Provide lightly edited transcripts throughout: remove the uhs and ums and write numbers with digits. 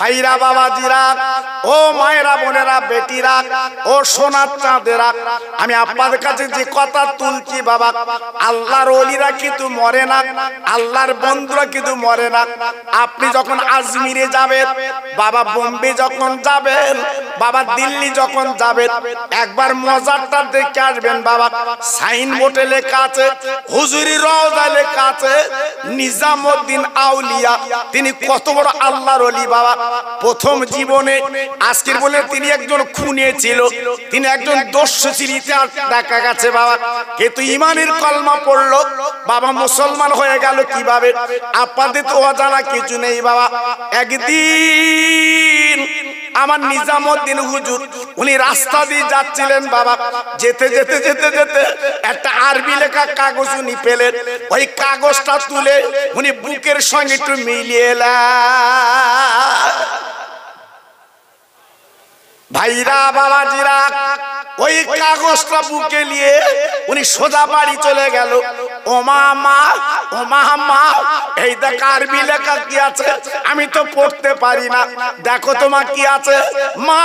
ভাইরা বাবাজিরা, ও মায়েরা বোনেরা বেটিরা, ও সোনার চাঁদেরা, আমি আপনাদের কাছে যে কথা তুলছি বাবা, আল্লাহর ওলিরা কিন্তু মরে না, আল্লাহর বন্ধুরা কিন্তু মরে না। আপনি যখন আজমিরে যাবেন বাবা, বোম্বে যখন যাবেন বাবা, দিল্লি যখন যাবেন, একবার মজারটা দেখে আসবেন বাবা। সাইনবোর্ডে লেখা আছে, হুজুরি রওজা লেখা আছে, নিজামউদ্দিন আউলিয়া, তিনি কত বড় আল্লাহর ওলি বাবা। প্রথম জীবনে আজকের বলে তিনি একজন খুনি ছিল, তিনি একজন দস্যু ছিলেন, দেখা গেছে বাবা, কিন্তু ইমানের কলমা পড়লো বাবা, মুসলমান হয়ে গেল কিভাবে আপনাদের তো অজানা কিছু নেই বাবা। একদিন আমার নিজামউদ্দিন হুজুর উনি রাস্তা দিয়ে যাচ্ছিলেন বাবা, যেতে যেতে যেতে যেতে একটা আরবি লেখা কাগজ উনি পেলেন। ওই কাগজটা তুলে উনি বুকের সঙ্গে একটু মিলিয়ে এলেন। ভাইরা বাবাজিরা, ওই কাগজটা বুকে নিয়ে উনি সোজা বাড়ি চলে গেল। ও মা, ও মা, এই দেখ আরবি লেখা কি আছে, আমি তো পড়তে পারি না, দেখো তোমার কি আছে। মা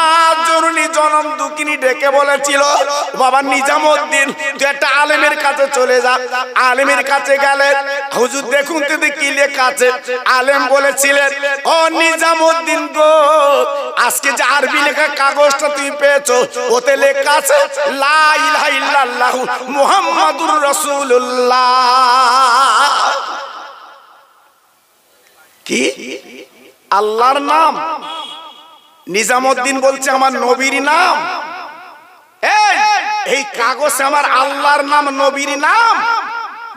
জননী জনম দুঃখিনী ডেকে বলেছিল, বাবা নিজামউদ্দিন তুই একটা আলেমের কাছে চলে যা। আলেমের কাছে গেলে হুজুর দেখুন তো কি লেখা আছে। আলেম বলেছিলেন, ও নিজামউদ্দিন গো, আজকে যে আরবি লেখা কাগজটা তুমি পেয়েছো, ওতে লেখা আছে লা ইলাহা ইল্লাল্লাহ মুহাম্মাদুর রাসূলুল্লাহ। কি আল্লাহর নাম? নিজামউদ্দিন বলছে আমার নবীর নাম। এই কাগজে আমার আল্লাহর নাম, নবীর নাম।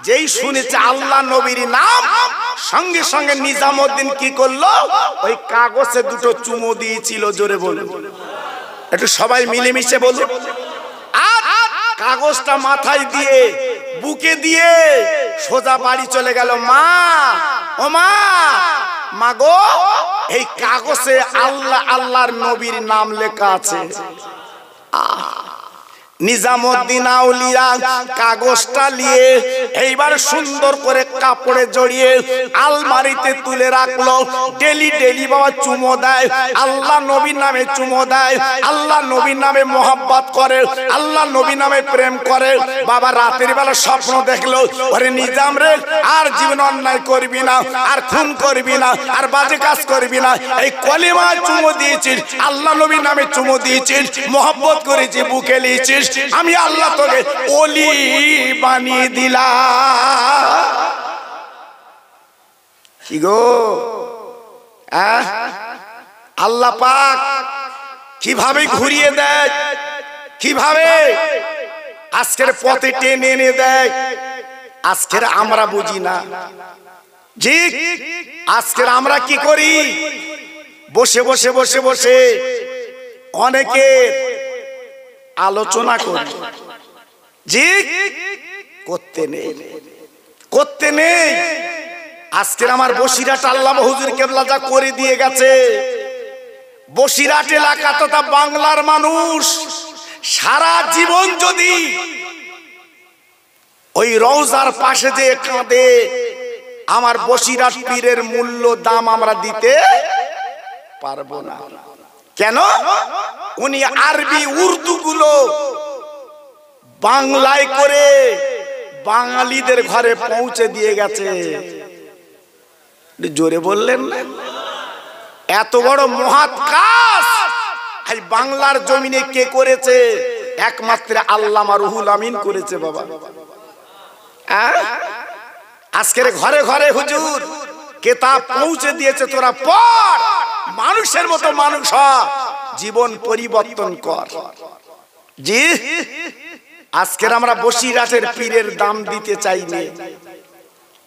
যেই শুনেছে আল্লাহ নবীর নাম, সঙ্গে সঙ্গে নিজামউদ্দিন কি করলো, ওই কাগজে দুটো চুমু দিয়েছিল। জোরে বলুন, একটু সবাই মিলেমিশে বলুন। আর কাগজটা মাথায় দিয়ে বুকে দিয়ে সোজা বাড়ি চলে গেল। মা, ও মা গো, এই কাগজে আল্লাহ আল্লাহর নবীর নাম লেখা আছে। নিজামউদ্দিন আউলিয়া কাগজটা নিয়ে এইবার সুন্দর করে কাপড়ে জড়িয়ে আলমারিতে তুলে রাখলো। ডেলি ডেলি বাবা চুমো দেয়, আল্লাহ নবীর নামে চুমো দেয়, আল্লাহ নবীর নামে মোহাব্বত করে, আল্লাহ নবীর নামে প্রেম করে। বাবা রাতের বেলা স্বপ্ন দেখলো, ওরে নিজাম রে, আর জীবন অন্যায় করবি না, আর খুন করবি না, আর বাজে কাজ করবি না। এই কলিমা চুমো দিয়েছিস, আল্লাহ নবীর নামে চুমো দিয়েছিস, মোহাব্বত করেছিস, বুকে নিয়েছিস, আমি আল্লাহ তোকে ওলি বানিয়ে দিলাম। কি গো, আল্লাহ পাক কিভাবে ঘুরিয়ে দেয়, কিভাবে আজকের পথে টেনে এনে দেয়, আজকের আমরা বুঝি না। জি, আজকের আমরা কি করি, বসে বসে বসে বসে অনেকে আলোচনা করি। জি, করতে নেই, করতে নেই। আজকের আমার বসিরহাট আল্লাহ হুজুর কেবলা যা করে দিয়ে গেছে, বসিরহাট এলাকা তথা বাংলার মানুষ সারা জীবন যদি ওই রওজার পাশে যে কাঁদে, আমার বসিরহাট পীরের মূল্য দাম আমরা দিতে পারবো না। কেন? উনি আরবি উর্দু গুলো বাংলায় করে বাঙালিদের ঘরে পৌঁছে দিয়ে গেছে। জোরে বললেন না? এত বড় মহৎ কাজ এই বাংলার জমিনে কে করেছে? একমাত্র আল্লামা রুহুল আমিন করেছে বাবা। আজকের ঘরে ঘরে হুজুর কিতাব পৌঁছে দিয়েছে, তোরা পড়, মানুষের মতো মানুষ হ, জীবন পরিবর্তন কর। জি, আজকের আমরা বসিরহাটের পীরের দাম দিতে চাই না।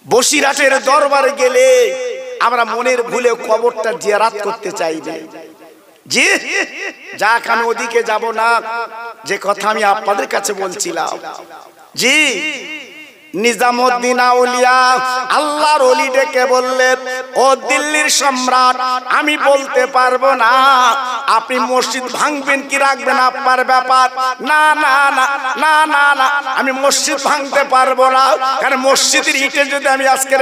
বসিরহাটের দরবারে গেলে আমরা মনের ভুলে কবরটা জিয়ারত করতে চাই না। জি, যাক আমি ওদিকে যাব না, যে কথা আমি আপনাদের কাছে বলছিলাম। জি, নিজামউদ্দিন আউলিয়া আল্লাহর ওলি ডেকে বললেন, ও দিল্লির সম্রাট, আমি বলতে পারবো না আপনি মসজিদ ভাঙবেন কি রাখবেন আপনার ব্যাপার। না না না না না না, আমি মসজিদ ভাঙতে পারবো না, কারণ মসজিদের ইটে যদি আমি আজকে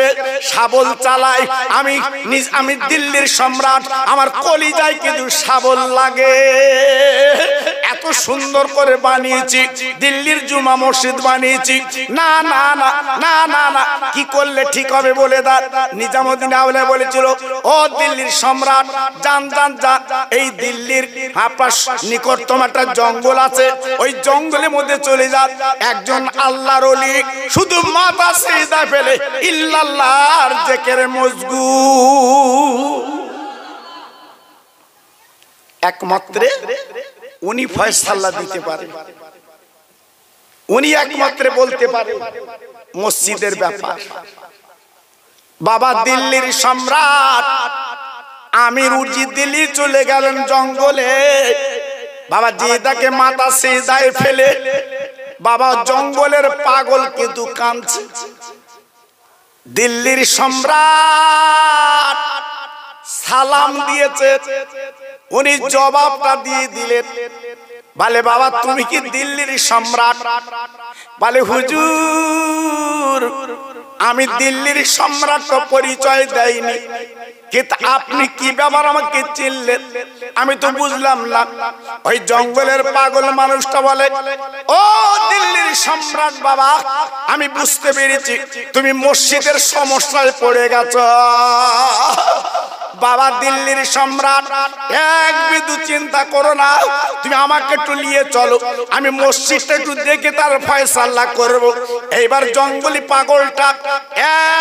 শাবল চালাই, আমি দিল্লির সম্রাট, আমার কলিজায় কিন্তু শাবল লাগে। এত সুন্দর করে বানিয়েছি, দিল্লির জুমা মসজিদ বানিয়েছি। না না না না না না, কি করলে ঠিক হবে বলে দাও। নিজামুদ্দিন আউলিয়া বলেছিল, ও দিল্লির সম্রাট, যান যান যান, এই দিল্লির আপনার নিকটতম একটা জঙ্গল আছে, ওই জঙ্গলের মধ্যে চলে যান। একজন আল্লাহর ওলি শুধু মাথা সিজদা ফেলে ইল্লাল্লাহর জিকিরে মশগুল, একমাত্র উনি ফয়সালা দিতে পারে, উনি একমাত্র বলতে পারে মসজিদের ব্যাপার। বাবা দিল্লির সম্রাট আমির উজি দিল্লি চলে গেলেন জঙ্গলে। বাবা জিদাকে মাথা সিজদায় ফেলে, বাবা জঙ্গলের পাগল কিন্তু কাঁদছে। দিল্লির সম্রাট সালাম দিয়েছে, উনি জবাবটা দিয়ে দিলেন, বলে বাবা তুমি কি দিল্লির সম্রাট? বলে হুজুর আমি দিল্লির সম্রাট তো পরিচয় দেয়নি, কিন্তু আপনি কি ব্যাপার আমাকে চিনলেন? আমি তো বুঝলাম না। ওই জঙ্গলের পাগল মানুষটা বলে, ও দিল্লির সম্রাট বাবা, আমি বুঝতে পেরেছি তুমি মসজিদের সমস্যায় পড়ে গেছো। বাবা দিল্লির সম্রাট, এক বিন্দু চিন্তা করো না, তুমি আমাকে একটু নিয়ে চলো, আমি মসজিদটা একটু দেখে তার ফয়সালা করব। এইবার জঙ্গলি পাগলটা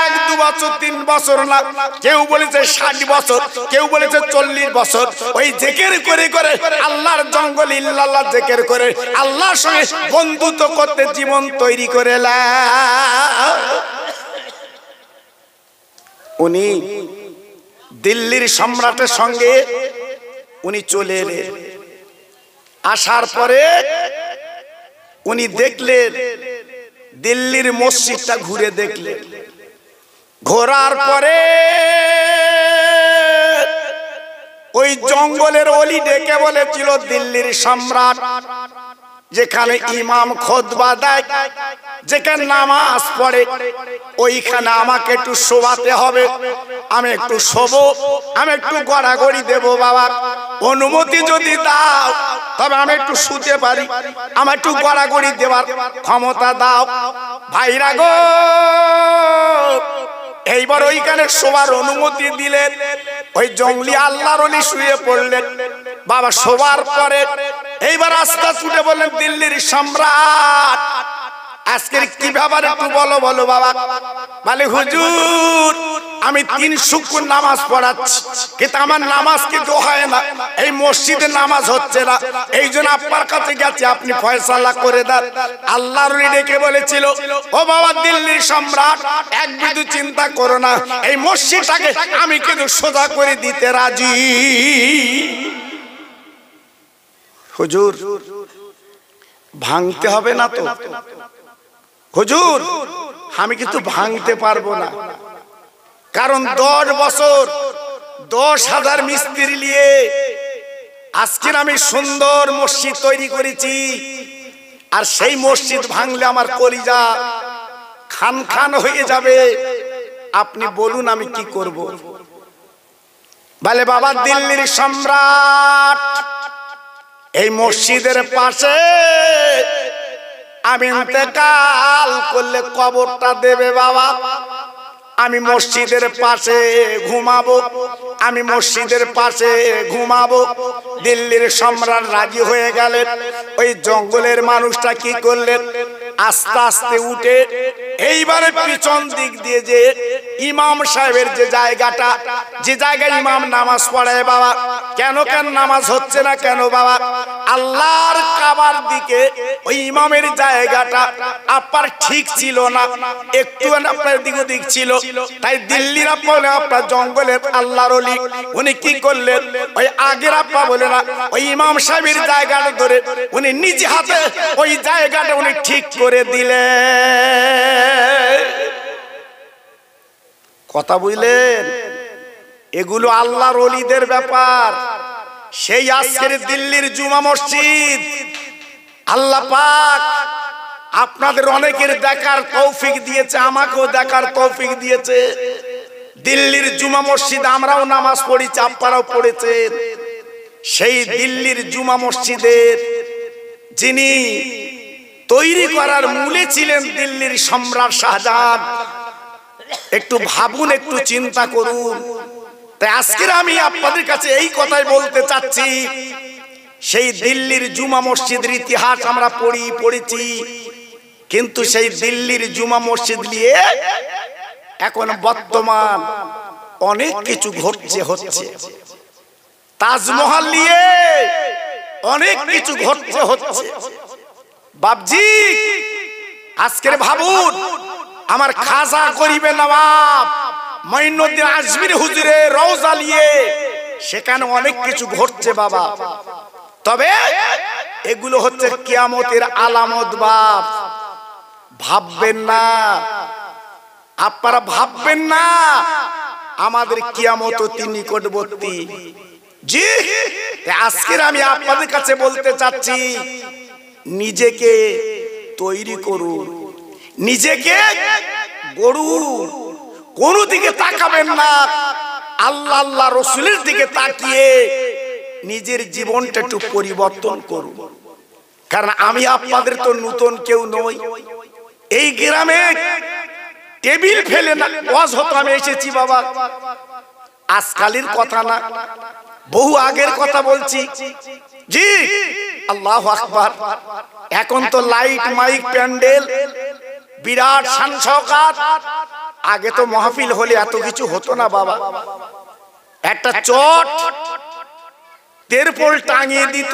1-2 বছর 3 বছর না, কেউ বলেছে 60 বছর, কেউ বলেছে 40 বছর, ওই জিকির করে করে আল্লাহর জঙ্গল ইল্লাল্লাহ জিকির করে আল্লাহর সঙ্গে বন্ধুত্ব করতে জীবন তৈরি করে উনি দিল্লির সম্রাটের সঙ্গে উনি চলে এলেন। আসার পরে উনি দেখলেন দিল্লির মসজিদটা ঘুরে দেখলেন। ঘোরার পরে ওই জঙ্গলের অলি ডেকে বলেছিল, দিল্লির সম্রাট যেখানে ইমাম খুতবা দেয়, যেখানে নামাজ পড়ে, ওইখানে আমাকে একটু শোয়াতে হবে। আমি একটু শোবো, আমি একটু গড়াগড়ি দেব বাবা, অনুমতি যদি দাও তবে আমি একটু শুতে পারি, আমার একটু গড়াগড়ি দেওয়ার ক্ষমতা দাও। ভাইরা গো, এইবার ওইখানে শোবার অনুমতি দিলেন। ওই জঙ্গলি আল্লাহর ওলি শুয়ে পড়লেন। বাবা শোবার পরে এইবার আস্তে ছুটে বললেন, দিল্লির সম্রাট আজকের কি ব্যাপার একটু বলো বলো বাবা। বলে হুজুর আমি 3 শুক্র নামাজ পড়াচ্ছি, কিন্তু আমার নামাজ কিন্তু হয় না, এই মসজিদে নামাজ হচ্ছে না, এই জন্য আপনার কাছে গেছি, আপনি ফয়সালা করে দেন। আল্লাহর ওলি ডেকে বলেছিল, ও বাবা দিল্লির সম্রাট, এক বিন্দু চিন্তা করো না, এই মসজিদটাকে আমি কিন্তু সোজা করে দিতে রাজি। হুজুর ভাঙতে হবে না তো? হুজুর আমি কিন্তু ভাঙতে পারবো না, কারণ 10 বছর 10,000 মিস্ত্রি নিয়ে আজকের আমি সুন্দর মসজিদ তৈরি করেছি, আর সেই মসজিদ ভাঙলে আমার কলিজা খান খান হয়ে যাবে। আপনি বলুন আমি কি করব? বলে বাবা দিল্লির সম্রাট, এই মসজিদের পাশে আমি ইন্তেকাল করলে কবরটা দেবে বাবা, আমি মসজিদের পাশে ঘুমাবো, আমি মসজিদের পাশে ঘুমাবো। দিল্লির সম্রাট রাজি হয়ে গেলেন। ওই জঙ্গলের মানুষটা কি করলেন, আস্তে আস্তে উঠে এইবারে পিছন দিক দিয়ে যে ইমাম সাহেবের যে জায়গাটা, যে জায়গায় ইমাম নামাজ পড়ায় বাবা, কেন নামাজ হচ্ছে না কেন বাবা? আল্লাহর কাবার দিকে ওই ইমামের জায়গাটা আপনার ঠিক ছিল না, একটু আপনার দিক ওদিক ছিল, তাই দিল্লির আপনার জঙ্গলের আল্লাহর ওলি উনি কি করলেন, ওই আগের আপা বলে না, ওই ইমাম সাহেবের জায়গাটা ধরে উনি নিজ হাতে ওই জায়গাটা উনি ঠিক করে দিলেন। কথা বুঝলেন? এগুলো আল্লাহর ওলিদের ব্যাপার। সেই আজকের দিল্লির জুমা মসজিদ আল্লাহ পাক আপনাদের অনেকের দেখার তৌফিক দিয়েছে, আমাকেও দেখার তৌফিক দিয়েছে। দিল্লির জুমা মসজিদ আমরাও নামাজ পড়েছি, আপনারাও পড়েছেন। সেই দিল্লির জুমা মসজিদের যিনি তৈরি করার মূলে ছিলেন দিল্লির সম্রাট শাহজাহান। একটু ভাবুন, একটু চিন্তা করুন। তাই আজকে আমি আপনাদের কাছে এই কথাই বলতে চাচ্ছি, সেই দিল্লির জুমা মসজিদের ইতিহাস আমরা পড়েছি, কিন্তু সেই দিল্লির জুমা মসজিদ নিয়ে এখন বর্তমান অনেক কিছু হচ্ছে। তাজমহল নিয়ে অনেক কিছু হচ্ছে। বাবজি আজকের ভাবুন, আমার খাজা গরিবে নবাব মঈনুদ্দিন আজমির হুজুরের রওজা নিয়ে সেখানে অনেক কিছু ঘটছে বাবা। তবে এগুলো হচ্ছে কিয়ামতের আলামত বাপ। ভাববেন না, আপনারা ভাববেন না আমাদের কিয়ামত অতি নিকটবর্তী। জি, আজকে আমি আপনাদের কাছে বলতে চাচ্ছি, নিজেকে তৈরি করুন, নিজেকে গড়ুন, কোন দিকে তাকাবেন না, আল্লাহ আল্লাহ রসুলের দিকে তাকিয়ে নিজের জীবনটা একটু পরিবর্তন করুন। কারণ আমি আপনাদের তো নতুন কেউ নই। এই গ্রামে টেবিল ফেলে না ওয়াজ হতো, আমি এসেছি বাবা। আজকালের কথা না, বহু আগের কথা বলছি। জি, আল্লাহু আকবার। এখন তো লাইট মাইক প্যান্ডেল বিরাট শান শওকত। আগে তো মাহফিল হলে এত কিছু হতো না বাবা। একটা চট তেরপল টাঙিয়ে দিত,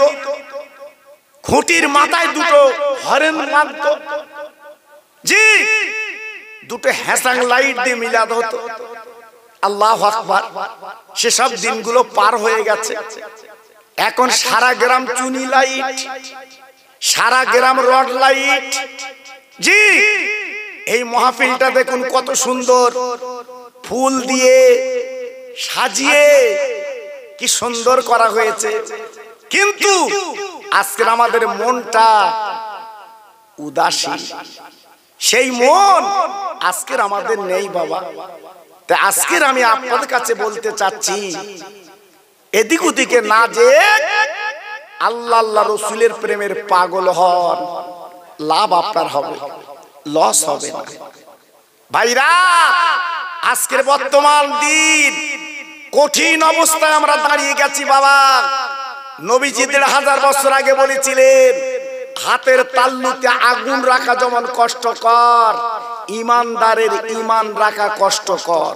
খুঁটির মাথায় দুটো হরেন মারত, জি, দুটো হ্যাসাং লাইট দিয়ে মিলাদ হতো। আল্লাহু আকবার। সেসব দিনগুলো পার হয়ে গেছে। এখন সারা গ্রাম চুনি লাইট, সারা গ্রাম রড লাইট। জি, এই মাহফিলটা দেখুন কত সুন্দর, ফুল দিয়ে সাজিয়ে কি সুন্দর করা হয়েছে। কিন্তু আজকের আমাদের মনটা উদাসী, সেই মন আজকের আমাদের নেই বাবা। তাই আজকের আমি আপনাদের কাছে বলতে চাচ্ছি, এদিক ওদিকে না যে আল্লাহ আল্লাহ রসুলের প্রেমের পাগল হন, লাভ আপনার হবে, লস হবে না। ভাইরা, আজকের বর্তমান দিন কঠিন অবস্থায় আমরা দাঁড়িয়ে গেছি বাবা। নবীজি ১৫০০ বছর আগে বলেছিলেন, হাতের তালুতে আগুন রাখা যেমন কষ্টকর, ইমানদারের ইমান রাখা কষ্টকর।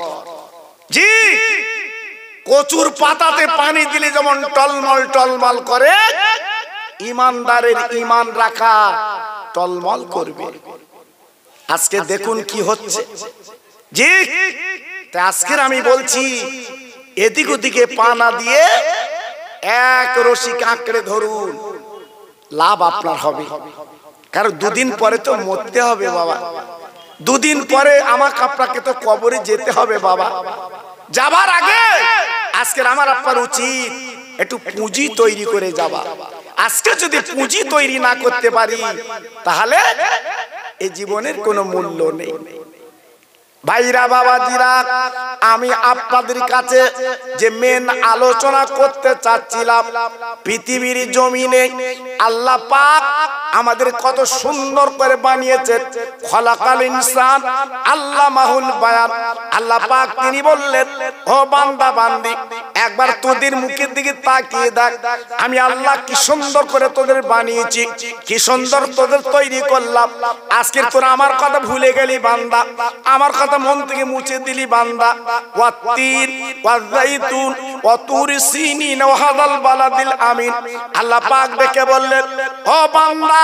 জি, কচুর পাতাতে পানি দিলে যেমন টলমল টলমল করে, ইমানদারের ইমান রাখা টলমল করবে। আজকে দেখুন কি হচ্ছে। জি, আজকের আমি বলছি, এদিক ওদিকে পা না দিয়ে এক রশি কাঁকড়ে ধরুন, লাভ আপনার হবে। কারণ দুদিন পরে তো মরতে হবে বাবা। দুদিন পরে আমাকে আপনাকে তো কবরে যেতে হবে বাবা। যাবার আগে আজকের আমার আপনার উচিত একটু পুঁজি তৈরি করে যাবা। আজকে যদি পুঁজি তৈরি না করতে পারি, তাহলে এই জীবনের কোনো মূল্য নেই। ভাইরা বাবাজিরা, আমি আপনাদের কাছে যে মেন আলোচনা করতে চাচ্ছিলাম, পৃথিবীর জমিনে আল্লাহ পাক আমাদের কত সুন্দর করে বানিয়েছে। খলাকাল ইনসান আল্লামাহুল বায়ান। আল্লাহ পাক তিনি বললেন, ও বান্দা বান্দি, একবার তোদের মুখের দিকে তাকিয়ে দেখ, আমি আল্লাহ কি সুন্দর করে তোদের বানিয়েছি, কি সুন্দর তোদের তৈরি করলাম। আজকে তোরা আমার কথা ভুলে গেলি বান্দা, আমার কথা মন থেকে মুছে দিলি বান্দা। ওয়াত্তিন ওয়াযাইতুন ওয়া তুরি সিনিন ওয়া হাদাল বালাদিল আমিন। আল্লাহ পাক ডেকে বললেন, ও বান্দা,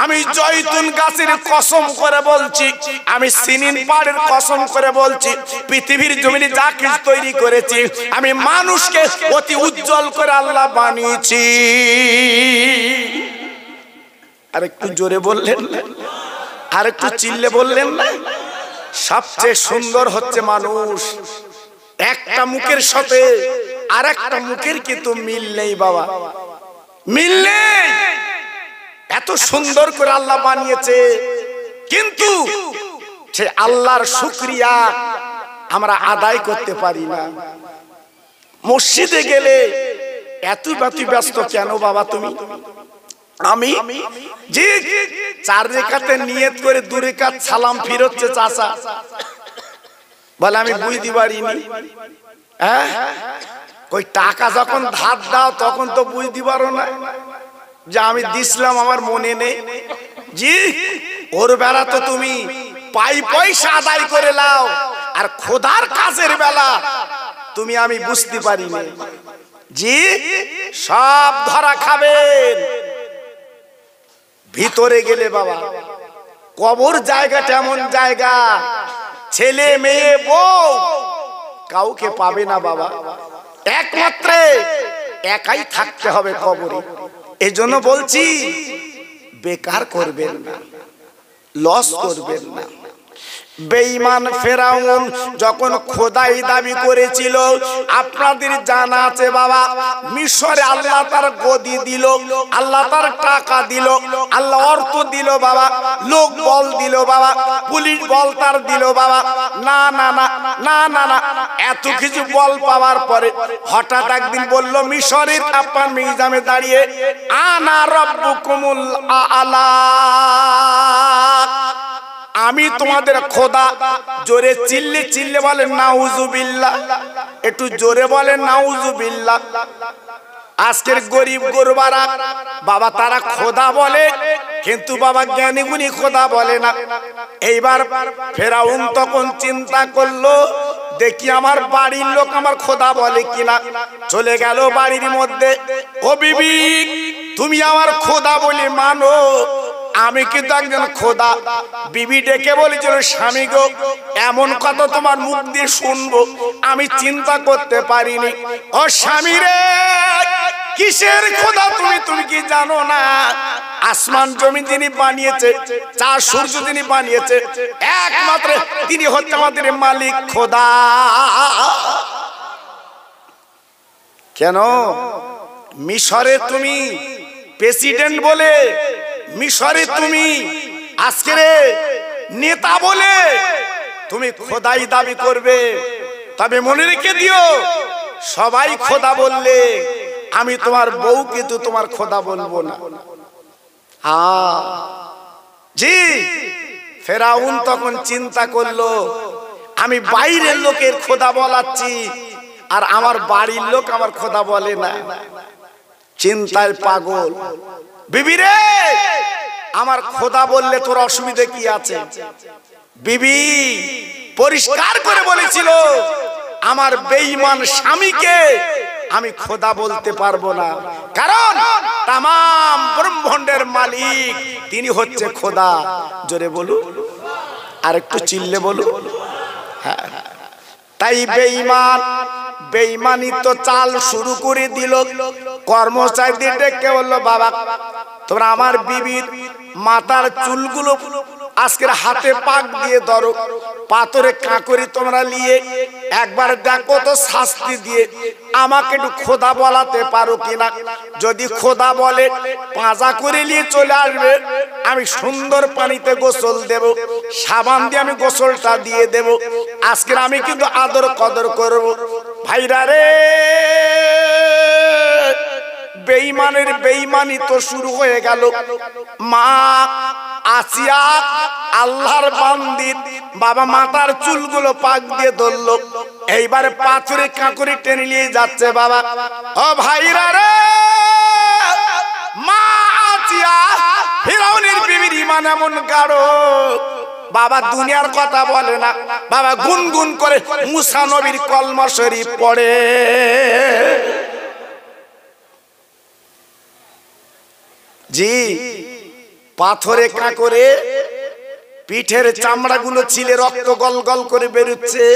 আমি জয়তুন গাছের কসম করে বলছি, আমি সিনিন পাহাড়ের কসম করে বলছি, পৃথিবীর জমিনে যা কিছু তৈরি করেছি, আমি মানুষকে অতি উজ্জ্বল করে আল্লাহ বানিয়েছি। আর একটু জোরে বললেন না? আর একটু চিল্লে বললেন না? সবচেয়ে সুন্দর হচ্ছে মানুষ। একটা মুখের সাথে আর একটা মুখের কিন্তু মিল নেই বাবা, মিল নেই। এত সুন্দর করে আল্লাহ বানিয়েছে, কিন্তু সে আল্লাহর শুকরিয়া আমরা আদায় করতে পারি না। মসজিদে গেলে এত ব্যস্ত কেন বাবা তুমি? আমি জি 4 রেখাতে নিয়ত করে 2 রেখাত সালাম ফিরচ্ছে চাচা বলে আমি বুঝতে পারিনি। হ্যাঁ, কই টাকা যখন ধার দাও তখন তো বুঝতে পারো না যে আমি দিছিলাম, আমার মনে নেই। জি ওর বেলা তো তুমি পয়সা আদায় করে লাও, আর খোদার কাজের বেলা তুমি আমি বুঝতে পারিনি। জি সব ধরা খাবেন। ভিতরে গেলে বাবা কবর জায়গাটা এমন জায়গা, ছেলে মেয়ে বউ কাউকে পাবে না বাবা, একমাত্র একাই থাকতে হবে কবরে। এজন্য বলছি বেকার করবেন না, লস করবেন না। বেঈমান ফেরাউন যখন খোদাই দাবি করেছিল, আপনাদের জানা আছে বাবা, মিশরে আল্লাহ তার গদি দিল, আল্লাহ তার টাকা দিল, আল্লাহ অর্থ দিল বাবা, লোক বল দিল বাবা, পুলিশ বল তার দিল বাবা। না না না না না না, এত কিছু বল পাওয়ার পরে হঠাৎ একদিন বলল মিশরের আপনার মিজামে দাঁড়িয়ে, আনা রব্বুকুমুল আলা, আমি তোমাদের খোদা। জোরে চিল্লে বলেন নাউজুবিল্লাহ, একটু জোরে বলেন নাউজুবিল্লাহ। আজকের গরিব গরবারা বাবা তারা খোদা বলে, কিন্তু বাবা জ্ঞানী গুণী খোদা বলে না। এইবার ফেরাউন তখন চিন্তা করলো, দেখি আমার বাড়ির লোক আমার খোদা বলে কিনা। চলে গেল বাড়ির মধ্যে, ও বিবি তুমি আমার খোদা বলে মানো, আমি কিন্তু একজন খোদা। বিবি ডেকে বলেছিল, স্বামী গো এমন কথা তোমার মুখ দিয়ে শুনবো আমি চিন্তা করতে পারিনি। ও স্বামী রে, কিসের খোদা তুমি? তুমি কি জানো না আসমান জমিন যিনি বানিয়েছে, চার সূর্য যিনি বানিয়েছে, একমাত্র তিনি হচ্ছে আমাদের মালিক খোদা। কেন মিশরে তুমি প্রেসিডেন্ট বলে, মিশরে তুমি আজকের নেতা বলে তুমি খোদাই দাবি করবে? তবে মনে রেখে দিও, সবাই খোদা বললে আমি তোমার বউ কিন্তু তোমার খোদা বলবো না। জি ফেরাউন তখন চিন্তা করলো, আমি বাইরের লোকের খোদা বলাচ্ছি আর আমার বাড়ির লোক আমার খোদা বলে না। চিন্তায় পাগল, বিবি রে আমার খোদা বললে তোর অসুবিধা কি আছে? বিবি পরিষ্কার করে বলেছিল, আমার বেঈমান স্বামীকে আমি খোদা বলতে পারবো না, কারণ তাম ব্রহ্মাণ্ডের মালিক তিনি হচ্ছে খোদা। জোরে বলু, আর একটু চিল্লে বলু। হ্যাঁ, তাই বেঈমান বেঈমানি তো চাল শুরু করে দিল। কর্মচারীদের ডেকে বললো, বাবা তোমরা আমার বিবির মাথার চুলগুলো আজকের হাতে পাক দিয়ে ধরো, পাথরে কাঁকরি তোমরা নিয়ে একবার দেখো তো শাস্তি দিয়ে আমাকে একটু খোদা বলাতে পারো কিনা। যদি খোদা বলে পাঁজা করে নিয়ে চলে আসবে, আমি সুন্দর পানিতে গোসল দেব, সাবান দিয়ে আমি গোসলটা দিয়ে দেব। আজকের আমি কিন্তু আদর কদর করব। ভাইরা রে, বেঈমানের বেঈমানি তো শুরু হয়ে গেল। মা আসিয়া আল্লাহর বান্দি বাবা মাথার চুলগুলো পাক দিয়ে ধরলো, এইবারে পাথরে কাঁকড়ি টেনে নিয়ে যাচ্ছে বাবা। ও ভাইরা রে, মা আসিয়া ফিরআউনের বিবির ঈমান এমন গাঢ় বাবা, দুনিয়ার কথা বলে না বাবা, গুনগুন করে মুসা নবীর কলমা শরীফ পড়ে। জি পাথরে কাঁকড়ে পিঠের চামড়াগুলো ছিলে রক্ত গল গল করে বেরোচ্ছে,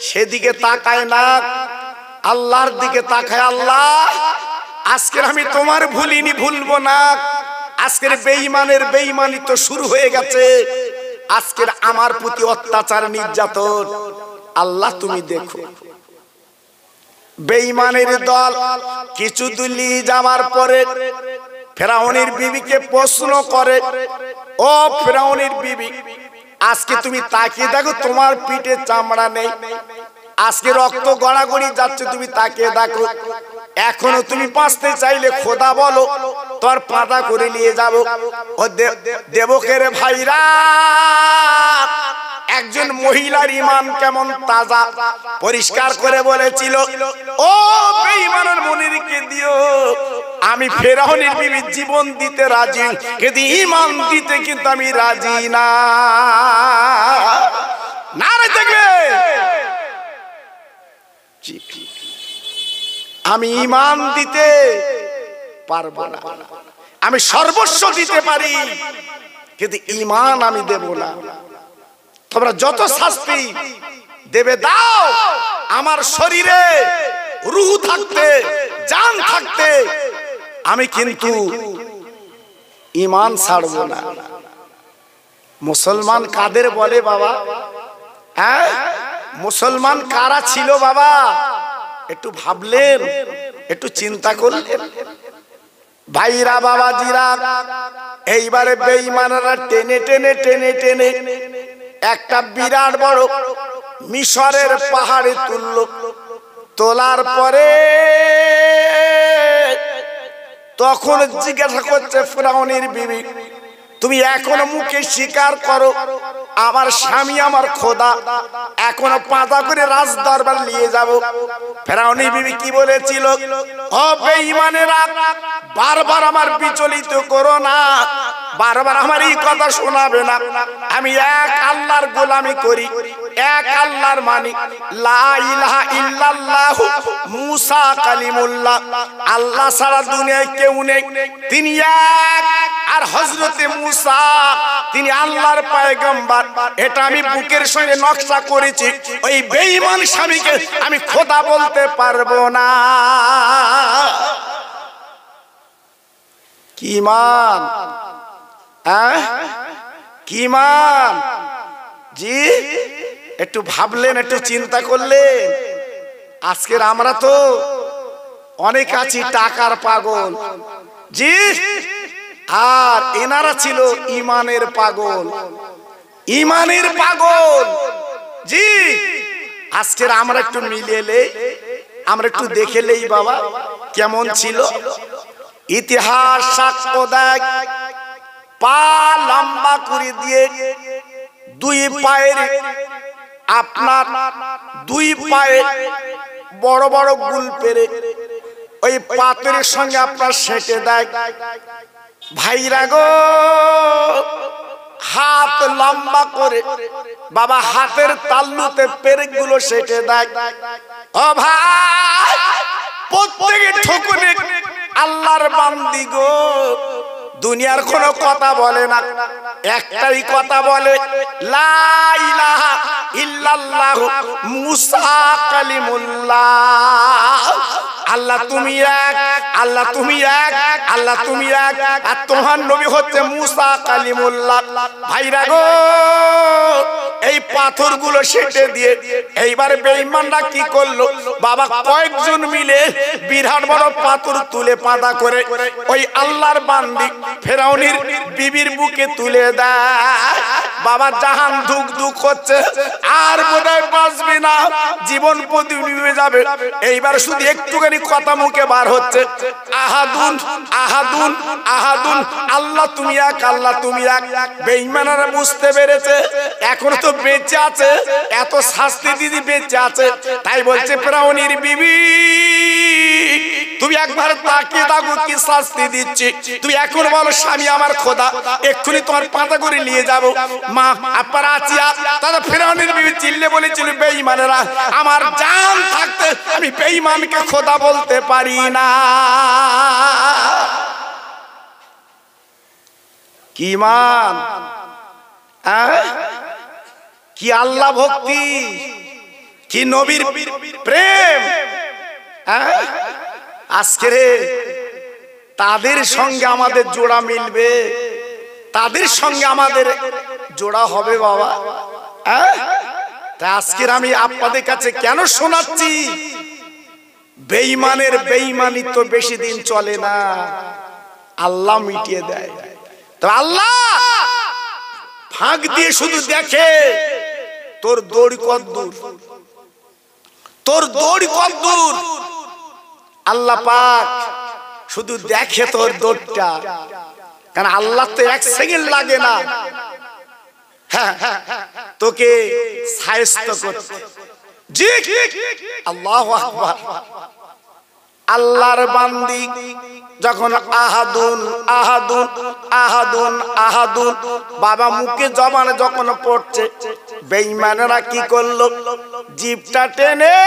সেদিকে তাকায় না, আল্লাহর দিকে তাকায়। আল্লাহ আজকের আমি তোমার ভুলিনি, ভুলবো না। আজকের বেঈমানের বেঈমানি তো শুরু হয়ে গেছে, আজকের আমার প্রতি অত্যাচার নির্যাতন আল্লাহ তুমি দেখো। বেঈমানের দল কিছু দূর নিয়ে যাওয়ার পরে ফেরাউনের বিবিকে প্রশ্ন করে, ও ফেরাউনের বিবি, আজকে তুমি তাকিয়ে দেখো, তোমার পিঠে চামড়া নেই, আজকে রক্ত গড়াগড়ি যাচ্ছে, তুমি তাকিয়ে দেখো, এখনো তুমি বাঁচতে চাইলে খোদা বলো, তোর পাতা করে নিয়ে যাবো। ও দেবকের ভাইরা, একজন মহিলার ঈমান কেমন তাজা, পরিষ্কার করে বলেছিল, ও বেঈমানের মনিরকে দিও, আমি ফেরাউনের বিবি জীবন দিতে রাজি, কিন্তু ঈমান দিতে কিন্তু আমি রাজি না। নারে দেখবে, আমি ঈমান দিতে পারবো না, আমি সর্বস্ব দিতে পারি কিন্তু ঈমান আমি দেব না। তোমরা যত শাস্তি দেবে দাও, আমার শরীরে রূহ থাকতে, জান থাকতে আমি কিন্তু ঈমান ছাড়বো না। মুসলমান কাদের বলে বাবা? হ্যাঁ, মুসলমান কারা ছিল বাবা? একটু ভাবলেন, একটু চিন্তা করলেন? ভাইরা বাবাজিরা, এইবারে বেঈমানরা টেনে টেনে টেনে টেনে একটা বিরাট বড় মিশরের পাহাড়ে তুলল। তোলার পরে তখন জিজ্ঞাসা করছে ফেরাউনের বিবি, তুমি এখনো মুখে স্বীকার করো আমার স্বামী আমার খোদা, এখনো পাতা করে রাজ দরবার নিয়ে যাব? ফেরাউনের বিবি কি বলেছিল, ও বেঈমানেরা, বারবার আমার বিচলিত করো না, বারবার আমার এই কথা শোনাবে না। আমি এক আল্লাহর গোলামি করি, এক আল্লাহর মানি, লা ইলাহা ইল্লাল্লাহু মুসা কালিমুল্লাহ, আল্লাহ ছাড়া দুনিয়ায় কেউ নেই, তিনি এক, আর হযরতে মুসা তিনি আল্লাহর পয়গম্বর। এটা আমি বুকের সঙ্গে নকশা করেছি। ওই বেঈমান স্বামীকে আমি খোদা বলতে পারবো না। কি ঈমান? হ্যাঁ, কি ঈমান? জি, একটু ভাবলেন, একটু চিন্তা করলেন? আজকের আমরা তো অনেক আছি টাকার পাগল, জি, আর এনারা ছিল ঈমানের পাগল, ঈমানের পাগল, জি। আজকের আমরা একটু মিলিয়ে, আমরা একটু দেখেলেই বাবা কেমন ছিল। ইতিহাস সাক্ষ্য দেয়, পা লম্বা করে দিয়ে দুই পায়ের, আপনার দুই পায়ে বড় বড় গুল পেরে ওই পাথরের সঙ্গে আপনার সেটে দেয়। ভাইরা গো, হাত লম্বা করে বাবা হাতের তাল্লুতে পেরেক গুলো সেটে দেয়। ও ভাই, প্রত্যেকে ঠকুনে আল্লাহর বান্দি গো, দুনিয়ার কোনো কথা বলে না, একটাই কথা বলে, লা ইলাহা ইল্লাল্লাহু মুসা কালিমুল্লাহ, আল্লাহ তুমি এক, আল্লাহ তুমি এক, আল্লাহ তুমি এক, আর তোমার নবী হচ্ছে মুসা কালিমুল্লাহ। ভাইরা গো, এই পাথরগুলো সেটে দিয়ে এইবার বেঈমানরা কি করলো বাবা, কয়েকজন মিলে বিরাট বড় পাথর তুলে পাতা করে ওই আল্লাহর বান্দি ফেরাউনের বিবির বুকে তুলে দেয়। বাবা জাহান ধুক ধুক হচ্ছে, আর বোধহয় বাঁচবে না, জীবন প্রতিনিভে যাবে। এইবার শুধু একটুখানি কথা মুখে বার হচ্ছে, আহাদুন আহাদুন আহাদুন, আল্লাহ তুমি এক, আল্লাহ তুমি এক। বেঈমানরা বুঝতে পেরেছে এখন তো বেঁচে আছে, এত শাস্তি দিদি বেঁচে আছে, তাই বলছে ফেরাউনের বিবি, তুমি একবার তাকিয়ে দেখো কি শাস্তি দিচ্ছি, তুমি এখন বলো স্বামী আমার খোদা, এক্ষুনি তোমার পাতা করে নিয়ে যাবো। মা আপনারা আছিয়া, তারা ফেরাউনের বিবি চিল্লে বলেছিল, বেঈমানেরা, আমার জান থাকতে আমি বেঈমানকে খোদা বলতে পারি না। কি ঈমান? কি আল্লাহ ভক্তি, কি নবীর প্রেম। আজকে তাদের সঙ্গে আমাদের জোড়া মিলবে, তাদের সঙ্গে আমাদের জোড়া হবে বাবা। তা আজকের আমি আপনাদের কাছে কেন শোনাচ্ছি, বেঈমানের বেঈমানি তো বেশি দিন চলে না, আল্লাহ মিটিয়ে দেয়। তো আল্লাহ ফাঁক দিয়ে শুধু দেখে তোর দড়ি কতদূর, তোর দড়ি কতদূর। আল্লাহ পাক শুধু দেখে তোর দৌড়টা, কারণ আল্লাহ তো এক সেকেন্ড লাগে না হ্যাঁ তোকে সায়স্ত করতে। জি আল্লাহু আকবার। আল্লাহর বান্দি যখন আহাদুন আহাদুন আহাদুন আহাদুন বাবা মুখে জবানে যখন পড়ছে, বেঈমানেরা কি করলো, জিভটা টেনে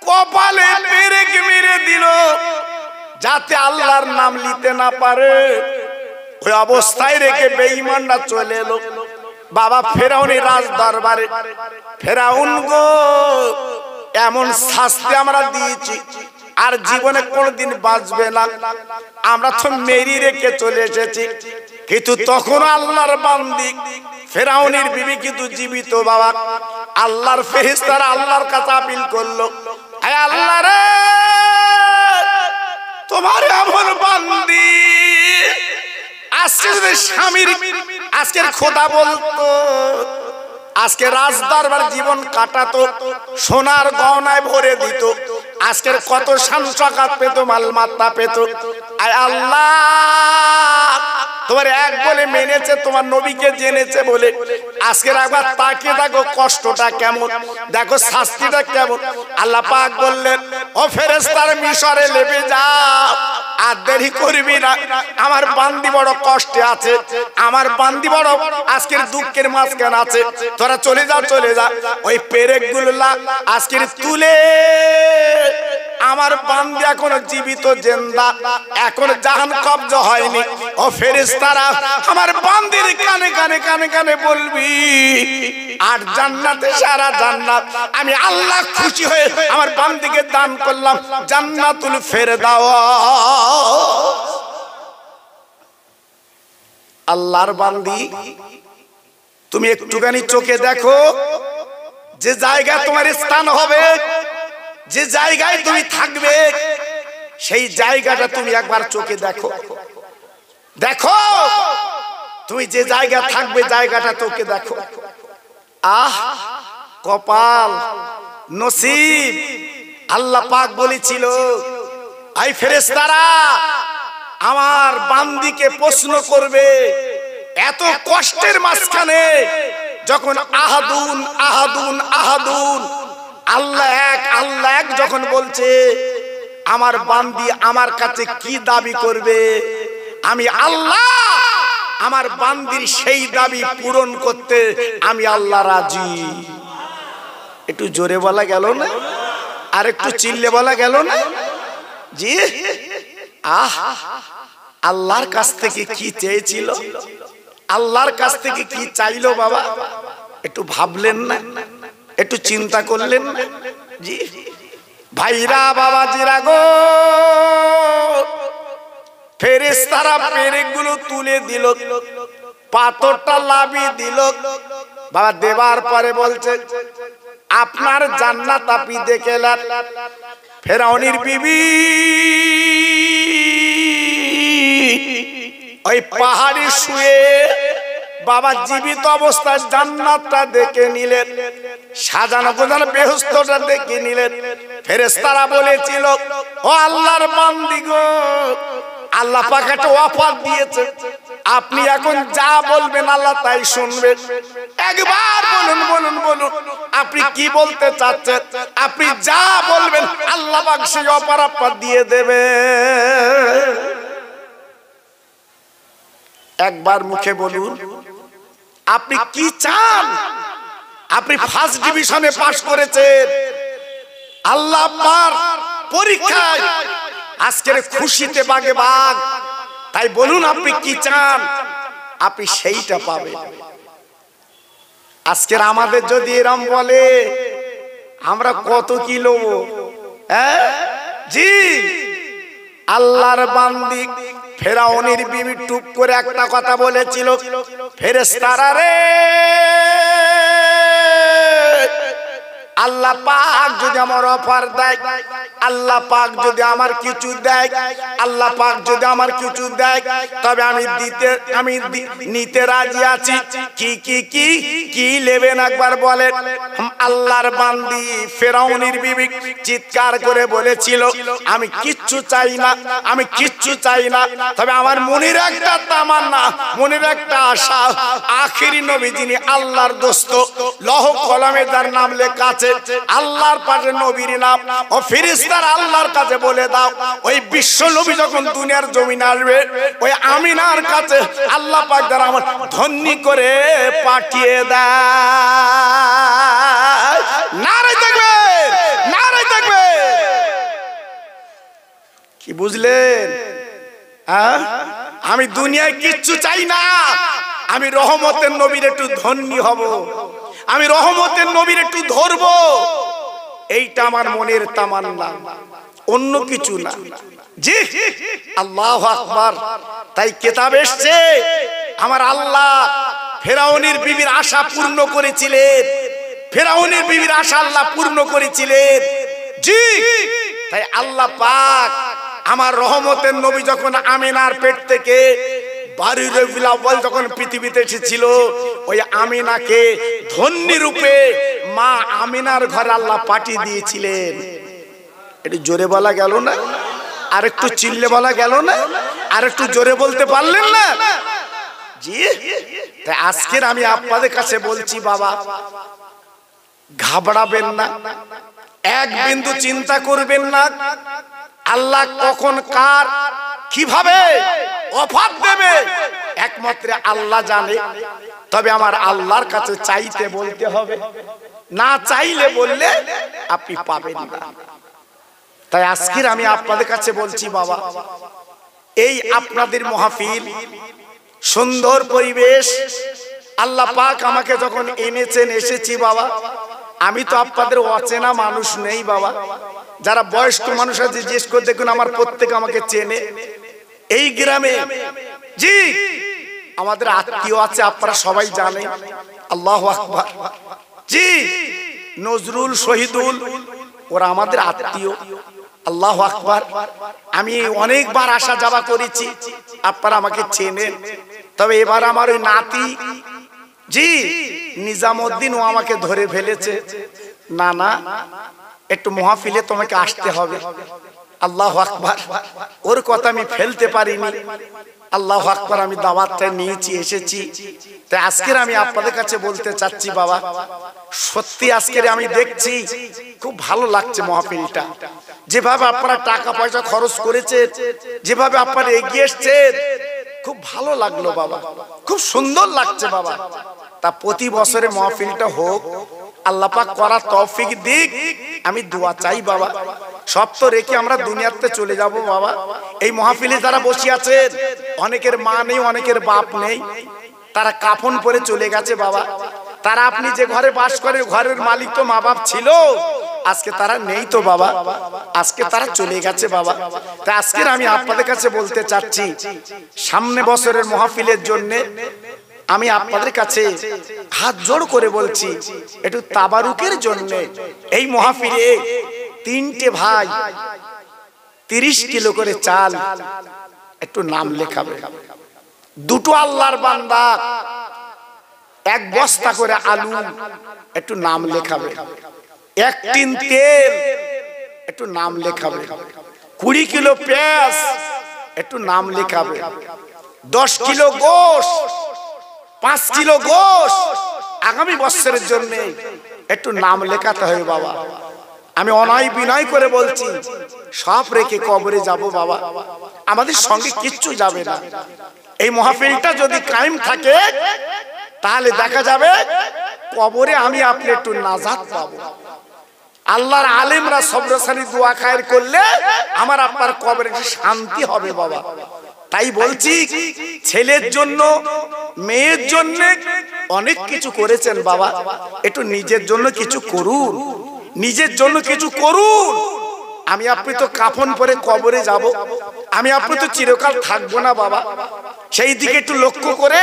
কপালে পেরেক মেরে দিল যাতে আল্লাহর নাম নিতে না পারে। ওই অবস্থায় রেখে বেঈমানরা চলে এলো বাবা ফেরাউনের রাজ দরবারে। ফেরাউন গো, এমন শাস্তি আমরা দিয়েছি আর জীবনে কোনদিন বাঁচবে না, আমরা তো মেরি রেখে চলে এসেছি। কিন্তু তখন আল্লাহর বান্দি ফেরাউনের বিবি কিন্তু জীবিত বাবা। আল্লাহর ফেরেশতারা আল্লাহর কাছে আপিল করলো, হে আল্লাহ রে, তোমার এমন বান্দি আজকে যদি স্বামীর আজকের খোদা বলতো, আজকে রাজ দরবার জীবন কাটাতো, সোনার গহনায় ভরে দিত, আজকের কত শান শওকত পেত, মালমাত্তা পেত। আয় আল্লাহ, তোমার এক বলে মেনেছে, তোমার নবীকে জেনেছে বলে আজকের একবার তাকিয়ে দেখো কষ্টটা কেমন, দেখো শাস্তিটা কেমন। আল্লাহ পাক বললেন, ও ফেরেশতার মিশরে লেবে যাও, আর দেরি করবি না, আমার বান্দি বড় কষ্টে আছে, আমার বান্দি বড় আজকের দুঃখের মাঝখানে আছে, তোরা চলে যা চলে যা। ওই পেরেকগুলো আজকের তুলে, আমার বান্দি এখনো জীবিত জিন্দা, এখনো জাহান কবজা হয়নি। ও ফেরেশতারা আমার বান্দির কানে কানে কানে কানে বলবি, আর জান্নাতে সারা জান্নাত আমি আল্লাহ খুশি হয়ে আমার বান্দিকে দান করলাম জান্নাতুল ফেরদাউস। আল্লাহর বান্দি, তুমি একটুখানি চোখে দেখো, যে জায়গায় তোমার স্থান হবে, যে জায়গায় তুমি থাকবে, সেই জায়গাটা তুমি একবার চোখে দেখো। দেখো তুমি যে জায়গা থাকবে, জায়গাটা চোখে দেখো। আহ কপাল, নসিব। আল্লাহ পাক বলেছিল, আই ফেরেশতারা আমার বান্দিকে প্রশ্ন করবে, এত কষ্টের মাঝখানে যখন আহাদুন আহাদুন আহাদুন আল্লাহ এক আল্লাহ এক যখন বলছে, আমার বান্দি আমার কাছে কি দাবি করবে, আমি আল্লাহ আমার বান্দির সেই দাবি পূরণ করতে আমি আল্লাহ রাজি। একটু জোরে বলা গেল না, আর একটু চিল্লে বলা গেল না? জি আহ, আল্লাহর কাছ থেকে কি চেয়েছিল, আল্লাহর কাছ থেকে কি চাইলো বাবা, একটু ভাবলেন না, একটু চিন্তা করলেন না? জি ভাইরা বাবাজিরা গো, ফেরেশতারা পেরেকগুলো তুলে দিল, পাথরটা লাভিয়ে দিল বাবা। দেবার পরে বলছে, আপনার জান্নাত আপনি দেখলেন। ফেরাউনের বিবি ওই পাহাড়ে শুয়ে বাবা জীবিত অবস্থায় জান্নাতটা দেখে নিলেন, সাজানো গোছানো বেহেশতটা দেখে নিলেন। ফেরেশতারা বলেছিল, ও আল্লাহর বান্দি গো, আল্লাহ পাক একটা অফার দিয়েছে, আপনি এখন যা বলবেন আল্লাহ তাই শুনবেন। একবার বলুন বলুন বলুন, আপনি কি বলতে চাচ্ছেন? আপনি যা বলবেন আল্লাহ পাক সেই অফার আপনার দিয়ে দেবে। একবার মুখে বলুন, আপনি কি চান? আপনি ফার্স্ট ডিভিশনে পাশ করেছেন, আল্লাহ আপনার পরীক্ষায় আজকের খুশিতে বাগে বাগ, তাই বলুন আপনি কি চান, আপনি সেইটা পাবেন। আজকের আমাদের যদি এরম বলে, আমরা কত কি লোব? হ্যাঁ জি, আল্লাহর বান্দি ফেরাউনের বিবি টুপ করে একটা কথা বলেছিল, ফেরেশতারা রে, আল্লাহ পাক যদি আমার অফার দেয়, আল্লাহ পাক যদি আমার কিছু দেয়, আল্লাহ পাক যদি আমার কিছু দেয়, তবে আমি নিতে রাজি আছি। কি কি কি কি নেবেন একবার বলেন। আল্লাহর বান্দি ফেরাউনের বিবি চিৎকার করে বলেছিল, আমি কিচ্ছু চাই না, আমি কিচ্ছু চাই না, তবে আমার মনের একটা তামান্না, মনের একটা আশা, আখেরি নবী যিনি আল্লাহর দোস্ত, লৌহ কলমে যার নাম লেখা আছে, আল্লাহর পাশে নবীর নাম, ও ফেরেশতারা আল্লাহর কাছে বলে দাও, ওই বিশ্ব নবী যখন দুনিয়ার জমিনে আসবে, ওই আমিনার কাছে আল্লাহ পাক দ্বারা আমার ধন্য করে পাঠিয়ে দেয়। নারে দেখবেন, নারে দেখবেন। কি বুঝলেন? আমি দুনিয়ায় কিচ্ছু চাই না, আমি রহমতের নবীর একটু ধন্য হব, আমি রহমতের নবীর একটু ধরবো, এইটা আমার মনের তামান্না, অন্য কিছু না। জি, আল্লাহু আকবার। তাই কিতাব এসেছে, আমার আল্লাহ ফেরাউনের বিবির আশা পূর্ণ করেছিলেন, ফেরাউনের বিবির আশা আল্লাহ পূর্ণ করেছিলেন। জি, তাই আল্লাহ পাক আমার রহমতের নবী যখন আমিনার পেট থেকে 12 রবিউল আউয়াল যখন পৃথিবীতে এসেছিল, ওই আমিনাকে ধন্যী রূপে মা আমিনার ঘরে আল্লাহ পাঠিয়ে দিয়েছিলেন। একটু জোরে বলা গেল না? আর একটু চিল্লে বলা গেল না? আর একটু জোরে বলতে পারলেন না? জি, তাই আজকের আমি আপনাদের কাছে বলছি, বাবা ঘাবড়াবেন না, এক বিন্দু চিন্তা করবেন না। আল্লাহ কখন কার কিভাবে অফার দেবে একমাত্র আল্লাহ জানে। তবে আমার আল্লাহর কাছে চাইতে বলতে হবে, না চাইলে বললে আপনি পাবেন না। তাই আজকের আমি আপনাদের কাছে বলছি, বাবা এই আপনাদের মাহফিল, সুন্দর পরিবেশ আল্লাহ পাক আমাকে যখন এনেছেন, এসেছি বাবা, আমি তো আপনাদের অচেনা মানুষ নেই বাবা। যারা বয়স্ক মানুষ আছে জিজ্ঞেস করে দেখুন, আমার প্রত্যেক আমাকে চেনে এই গ্রামে। জি, আমাদের আত্মীয় আছে, আপনারা সবাই জানেন। আল্লাহু আকবার। জি, নজরুল, শহীদুল, ওরা আমাদের আত্মীয়। আল্লাহু আকবার। আমি অনেকবার আসা যাওয়া করেছি, আপনারা আমাকে চেনেন। তবে এবার আমার ওই নাতি জি নিজামউদ্দিন, ও আমাকে ধরে ফেলেছে, না না একটু মাহফিলে তোমাকে আসতে হবে। আল্লাহু আকবার। ওর কথা আমি ফেলতে পারিনি। আল্লাহু আকবার। আমি দাওয়াতটা নিয়েছি, এসেছি। তাই আজকের আমি আপনাদের কাছে বলতে চাচ্ছি, বাবা সত্যি আজকের আমি দেখছি খুব ভালো লাগছে মাহফিলটা। যেভাবে আপনারা টাকা পয়সা খরচ করেছেন, যেভাবে আপনারা এগিয়ে এসেছেন, খুব ভালো লাগলো বাবা, খুব সুন্দর লাগছে বাবা। তা প্রতি বছরে মাহফিলটা হোক, আল্লাহ পাক করার তৌফিক দিক, আমি দোয়া চাই বাবা। সব তো রেখে আমরা দুনিয়াতে চলে যাব বাবা। এই মাহফিলে যারা বসে আছেন, অনেকের মা নেই, অনেকের বাপ নেই, তারা কাফন পরে চলে গেছে বাবা। তারা আপনি যে ঘরে বাস করে, ঘরের মালিক তো মা বাপ ছিল, আজকে তারা নেই তো বাবা, আজকে তারা চলে গেছে বাবা। তাই আজকের আমি আপনাদের কাছে বলতে চাচ্ছি, সামনে বছরের মাহফিলের জন্য আমি আপনাদের কাছে হাত জোড় করে বলছি, একটু তাবারুকের জন্য এই মাহফিলে 3টে ভাই 30 কিলো করে চাল একটু নাম লেখাবে। 2টো আল্লাহর বান্দা 1 বস্তা করে আলু একটু নাম লেখাবে। 1 টিন তেল একটু নাম লেখাবে। 20 কিলো পেঁয়াজ একটু নাম লেখাবে। 10 কিলো গোশ, 5 কিলো গোশ আগামী বছরের জন্য একটু নাম লেখাতে হবে বাবা। আমি অনয় বিনয় করে বলছি, সব রেখে কবরে যাব বাবা, আমাদের সঙ্গে কিচ্ছু যাবে না। এই মাহফিলটা যদি কায়েম থাকে, তাহলে দেখা যাবে কবরে আমি আপনি একটু নাজাত পাবো। আল্লাহর আলেমরা সবরসানি দোয়া খায়ের করলে আমার আপনার কবরে শান্তি হবে বাবা। তাই বলছি, ছেলের জন্য, মেয়ের জন্য অনেক কিছু করেছেন বাবা, একটু নিজের জন্য কিছু করুন, নিজের জন্য কিছু করুন। আমি আপনি তো কাফন পরে কবরে যাব, আমি আপনি তো চিরকাল থাকবো না বাবা। সেই দিকে একটু লক্ষ্য করে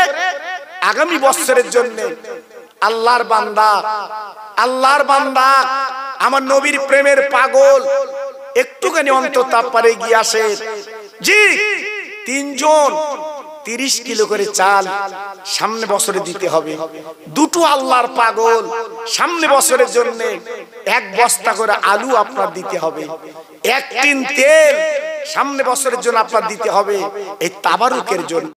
আগামী বছরের জন্য আল্লাহর বান্দা, আল্লাহর বান্দা, আমার নবীর প্রেমের পাগল, একটুখানি অন্তরতাপ পারে গিয়ে আসে। জি, তিনজন 30 কিলো করে চাল সামনে বছরে দিতে হবে। দুটো আল্লাহর পাগল, সামনে বছরের জন্য 1 বস্তা করে আলু আপনার দিতে হবে, 1 টিন তেল সামনে বছরের জন্য আপনার দিতে হবে, এই তাবারুকের জন্য।